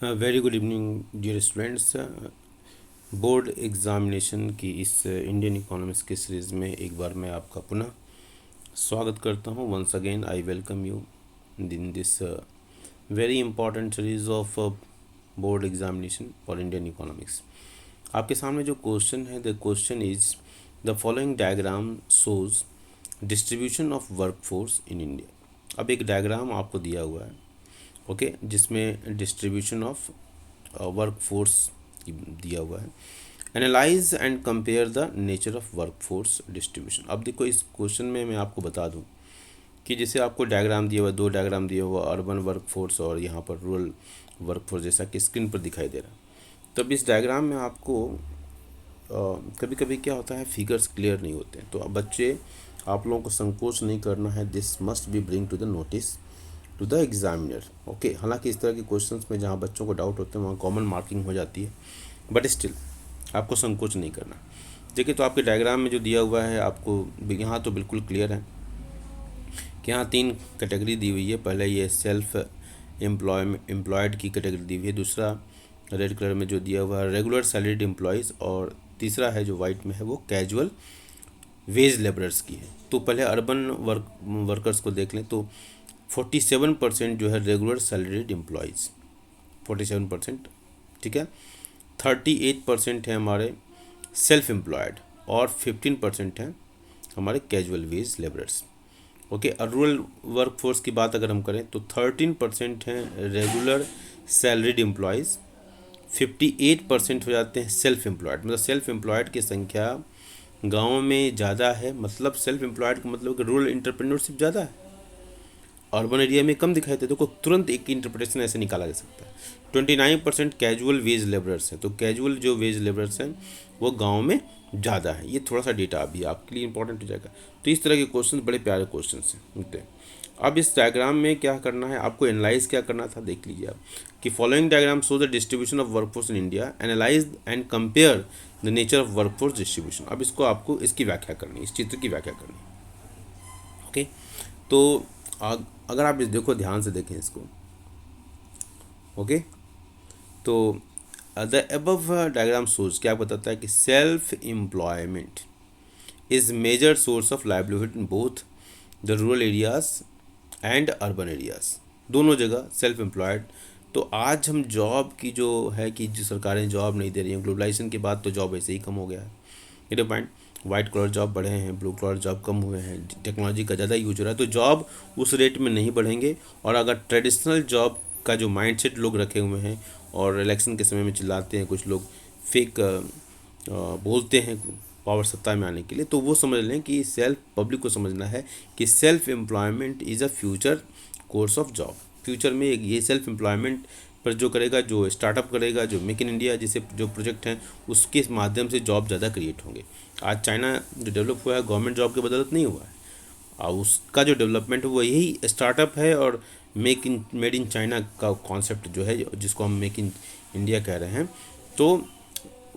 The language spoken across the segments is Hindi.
Very good evening dear students. Board examination की इस इंडियन इकोनॉमिक्स की सीरीज़ में एक बार मैं आपका पुनः स्वागत करता हूं। Once again I welcome you in this very important series of board examination for Indian economics. आपके सामने जो क्वेश्चन है, the question is the following diagram shows distribution of workforce in India. अब एक डायग्राम आपको दिया हुआ है, ओके, जिसमें डिस्ट्रीब्यूशन ऑफ वर्क फोर्स दिया हुआ है। Analyse and compare the nature of work force distribution. अब देखो, इस क्वेश्चन में मैं आपको बता दूं कि जैसे आपको डायग्राम दिया हुआ है, दो डायग्राम दिया हुआ, अर्बन वर्क फोर्स और यहाँ पर रूरल वर्क फोर्स, जैसा कि स्क्रीन पर दिखाई दे रहा है। तब इस डायग्राम में आपको कभी कभी क्या होता है, फिगर्स क्लियर नहीं होते हैं। तो अब बच्चे, आप लोगों को संकोच नहीं करना है, this must be bring to the notice to the examiner, okay. हालांकि इस तरह के क्वेश्चंस में जहाँ बच्चों को डाउट होते हैं वहाँ कॉमन मार्किंग हो जाती है, बट स्टिल आपको संकोच नहीं करना। देखिए, तो आपके डायग्राम में जो दिया हुआ है आपको यहाँ तो बिल्कुल क्लियर है कि यहाँ तीन कैटेगरी दी हुई है। पहले ये सेल्फ एम्प्लॉयड की कैटेगरी दी हुई है, दूसरा रेड कलर में जो दिया हुआ है रेगुलर सैलरीड एम्प्लॉयज़, और तीसरा है जो वाइट में है वो कैजुअल वेज लेबरर्स की है। तो पहले अर्बन वर्कर्स को देख लें तो 47% जो है रेगुलर सैलरीड एम्प्लॉयज़, 47%, ठीक है। 38% है हमारे सेल्फ एम्प्लॉयड और 15% है हमारे कैजुअल वेज लेबरर्स, ओके। और रूरल वर्क फोर्स की बात अगर हम करें तो 13% हैं रेगुलर सैलरीड एम्प्लॉयज़, 58% हो जाते हैं सेल्फ एम्प्लॉयड। मतलब सेल्फ एम्प्लॉयड की संख्या गाँव में ज़्यादा है, मतलब सेल्फ एम्प्लॉयड का मतलब कि रूरल इंटरप्रेन्योरशिप ज़्यादा है, अर्बन एरिया में कम दिखाई देते। तो तुरंत एक इंटरप्रिटेशन ऐसे निकाला जा सकता है। 29% कैजुअल वेज लेबरर्स हैं, तो कैजुअल जो वेज लेबरर्स हैं वो गांव में ज़्यादा है। ये थोड़ा सा डेटा अभी आपके लिए इंपॉर्टेंट हो जाएगा। तो इस तरह के क्वेश्चन बड़े प्यारे क्वेश्चन हैं, होते हैं। अब इस डायग्राम में क्या करना है आपको, एनालाइज क्या करना था, देख लीजिए आप कि following diagram show the distribution of workforce in India, analyse and compare the nature of workforce distribution. अब इसको आपको इसकी व्याख्या करनी है, इस चित्र की व्याख्या करनी है, ओके। तो अगर आप इस देखो, ध्यान से देखें इसको, ओके। तो द अबव डायग्राम सोर्स क्या बताता है कि self employment is major source of livelihood in both the rural areas and urban areas. दोनों जगह सेल्फ एम्प्लॉयड। तो आज हम जॉब की जो है कि जो सरकारें जॉब नहीं दे रही हैं, ग्लोबलाइजेशन के बाद तो जॉब ऐसे ही कम हो गया है, ये पॉइंट। वाइट कलर जॉब बढ़े हैं, ब्लू कलर जॉब कम हुए हैं, टेक्नोलॉजी का ज़्यादा यूज हो रहा है, तो जॉब उस रेट में नहीं बढ़ेंगे। और अगर ट्रेडिशनल जॉब का जो माइंडसेट लोग रखे हुए हैं और इलेक्शन के समय में चिल्लाते हैं, कुछ लोग फेक बोलते हैं पावर सत्ता में आने के लिए, तो वो समझ लें कि सेल्फ, पब्लिक को समझना है कि self employment is a future course of job. Future में ये सेल्फ एम्प्लॉयमेंट पर जो करेगा, जो स्टार्टअप करेगा, जो मेक इन इंडिया जैसे जो प्रोजेक्ट हैं, उसके माध्यम से जॉब ज़्यादा क्रिएट होंगे। आज चाइना जो डेवलप हुआ है गवर्नमेंट जॉब की बदौलत नहीं हुआ है, और उसका जो डेवलपमेंट है वो यही स्टार्टअप है, और मेड इन चाइना का कॉन्सेप्ट जो है, जिसको हम मेक इन इंडिया कह रहे हैं, तो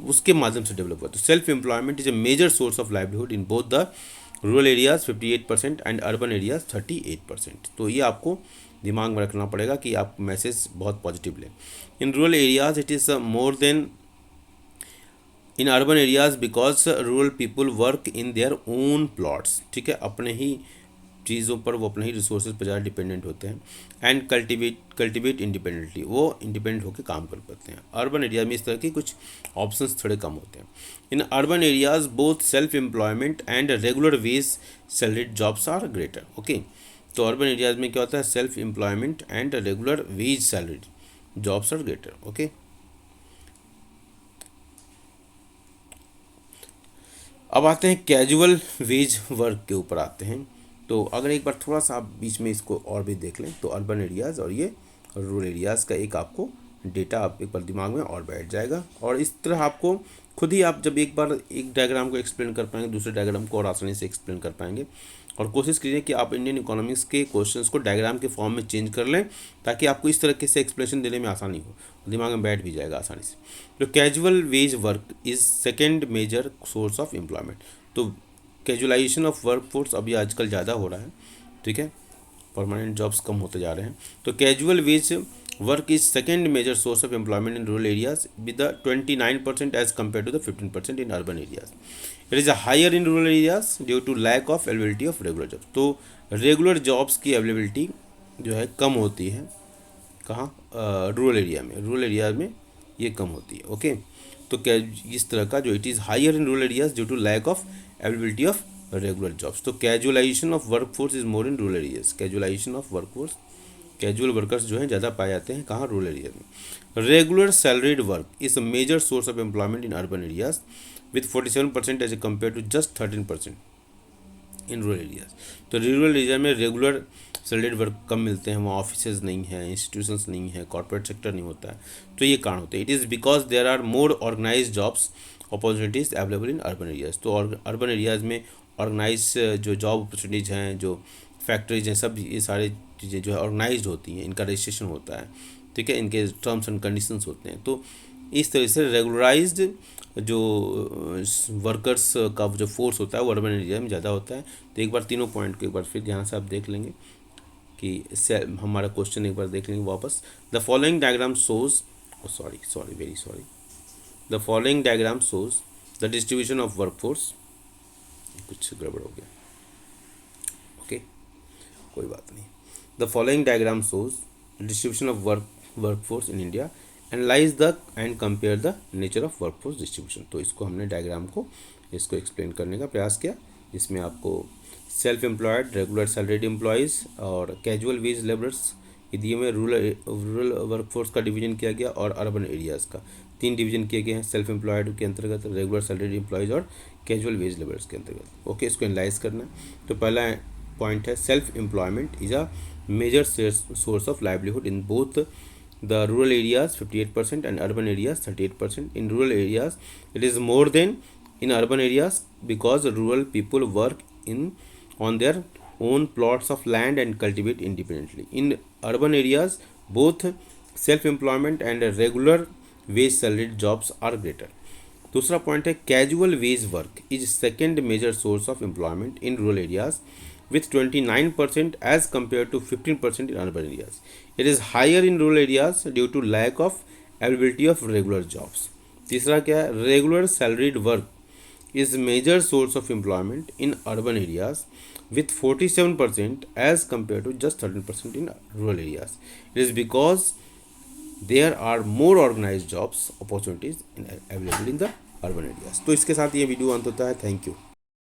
उसके माध्यम से डेवलप हुआ। तो self employment is a major source of livelihood in both the rural areas 58% and urban areas 38%। तो ये आपको दिमाग में रखना पड़ेगा कि आप मैसेज बहुत पॉजिटिव लें। इन rural areas it is more then in urban areas because rural people work in their own plots, ठीक है, अपने ही चीज़ों पर, वो अपने ही रिसोर्सेज पर ज़्यादा डिपेंडेंट होते हैं। एंड कल्टिवेट इंडिपेंडेंटली, वो इंडिपेंडेंट होकर काम कर पाते हैं। अर्बन एरिया में इस तरह के कुछ ऑप्शंस थोड़े कम होते हैं। In urban areas both self employment and regular wage salaried jobs are greater, okay. तो अर्बन एरियाज में क्या होता है, self employment and regular wage salaried jobs are greater, okay. अब आते हैं कैजुअल वेज वर्क के ऊपर आते हैं। तो अगर एक बार थोड़ा सा आप बीच में इसको और भी देख लें तो अर्बन एरियाज़ और ये रूरल एरियाज़ का एक आपको डेटा आप एक बार दिमाग में और बैठ जाएगा। और इस तरह आपको खुद ही, आप जब एक बार एक डायग्राम को एक्सप्लेन कर पाएंगे, दूसरे डायग्राम को और आसानी से एक्सप्लेन कर पाएंगे। और कोशिश कीजिए कि आप इंडियन इकोनॉमिक्स के क्वेश्चंस को डायग्राम के फॉर्म में चेंज कर लें, ताकि आपको इस तरीके से एक्सप्लेनेशन देने में आसानी हो, दिमाग में बैठ भी जाएगा आसानी से। तो casual wage work is second major source of employment. तो कैजुअलाइजेशन ऑफ वर्क फोर्स अभी आजकल ज़्यादा हो रहा है, ठीक है, परमानेंट जॉब्स कम होते जा रहे हैं। तो casual wage Work is second major source of employment in rural areas with the 29% as compared to the 15% in urban areas. It is higher in rural areas due to lack of availability of regular jobs. तो रेगुलर जॉब्स की अवेलेबिलिटी जो है कम होती है कहाँ, रूरल एरिया में, रूरल एरिया में ये कम होती है। ओके, तो क्या इस तरह का जो it is higher in rural areas due to lack of availability of regular jobs. तो casualisation of work force is more in rural areas. Casualization of work force, casual workers जो हैं ज़्यादा पाए जाते हैं कहाँ, रूरल एरिया में। Regular salaried work is a major source of employment in urban areas with 47% as a compare to just 13% in rural areas. तो रूरल एरिया में रेगुलर सैलरीड वर्क कम मिलते हैं, वहाँ ऑफिसेज नहीं हैं, इंस्टीट्यूशंस नहीं है, कॉर्पोरेट सेक्टर नहीं होता है, तो ये कारण होते हैं। It is because there are more organise jobs opportunities available in urban areas. तो अर्बन एरियाज़ में ऑर्गेनाइज जो जॉब अपॉर्चुनिटीज़ हैं, जो फैक्ट्रीज हैं, सब ये सारी चीज़ें जो है ऑर्गेनाइज्ड होती हैं, इनका रजिस्ट्रेशन होता है, ठीक है, इनके टर्म्स एंड कंडीशंस होते हैं। तो इस तरह से रेगुलराइज्ड जो वर्कर्स का जो फोर्स होता है वो अर्बन एरिया में ज़्यादा होता है। तो एक बार तीनों पॉइंट को एक बार फिर ध्यान से आप देख लेंगे कि हमारा क्वेश्चन एक बार देख लेंगे वापस। The following diagram shows, very sorry, the following diagram shows the distribution of workforce. कुछ गड़बड़ हो गया, ओके, कोई बात नहीं। The following diagram shows distribution of workforce in India, analyse the end compare the nature of workforce distribution. तो इसको हमने डायग्राम को इसको एक्सप्लेन करने का प्रयास किया, जिसमें आपको self employed, regular salaried employees और कैजुअल वेज लेबरर्स ये दिए हुए, रूरल वर्कफोर्स का डिवीजन किया गया और अर्बन एरियाज़ का 3 डिवीजन किए गए हैं, सेल्फ एम्प्लॉयड के अंतर्गत, रेगुलर सैलरीड एम्प्लॉयज़ और कैजुअल वेज लेबरर्स के अंतर्गत। ओके, इसको एनालाइज करना है। तो पहला पॉइंट है self employment is a major source of livelihood in both the rural areas 58% and urban areas 38%. In rural areas it is more than in urban areas because rural people work on their own plots of land and cultivate independently. In urban areas both self employment and regular wage salaried jobs are greater. दूसरा पॉइंट है casual wage work is second major source of employment in rural areas with 29% as compared to 15% in urban areas. It is higher in rural areas due to lack of availability of regular jobs. तीसरा क्या है, regular salaried work is major source of employment in urban areas with 47% as compared to just 13% in rural areas. It is because there are more organized jobs opportunities available in the urban areas. तो इसके साथ ये वीडियो अंत होता है। Thank you.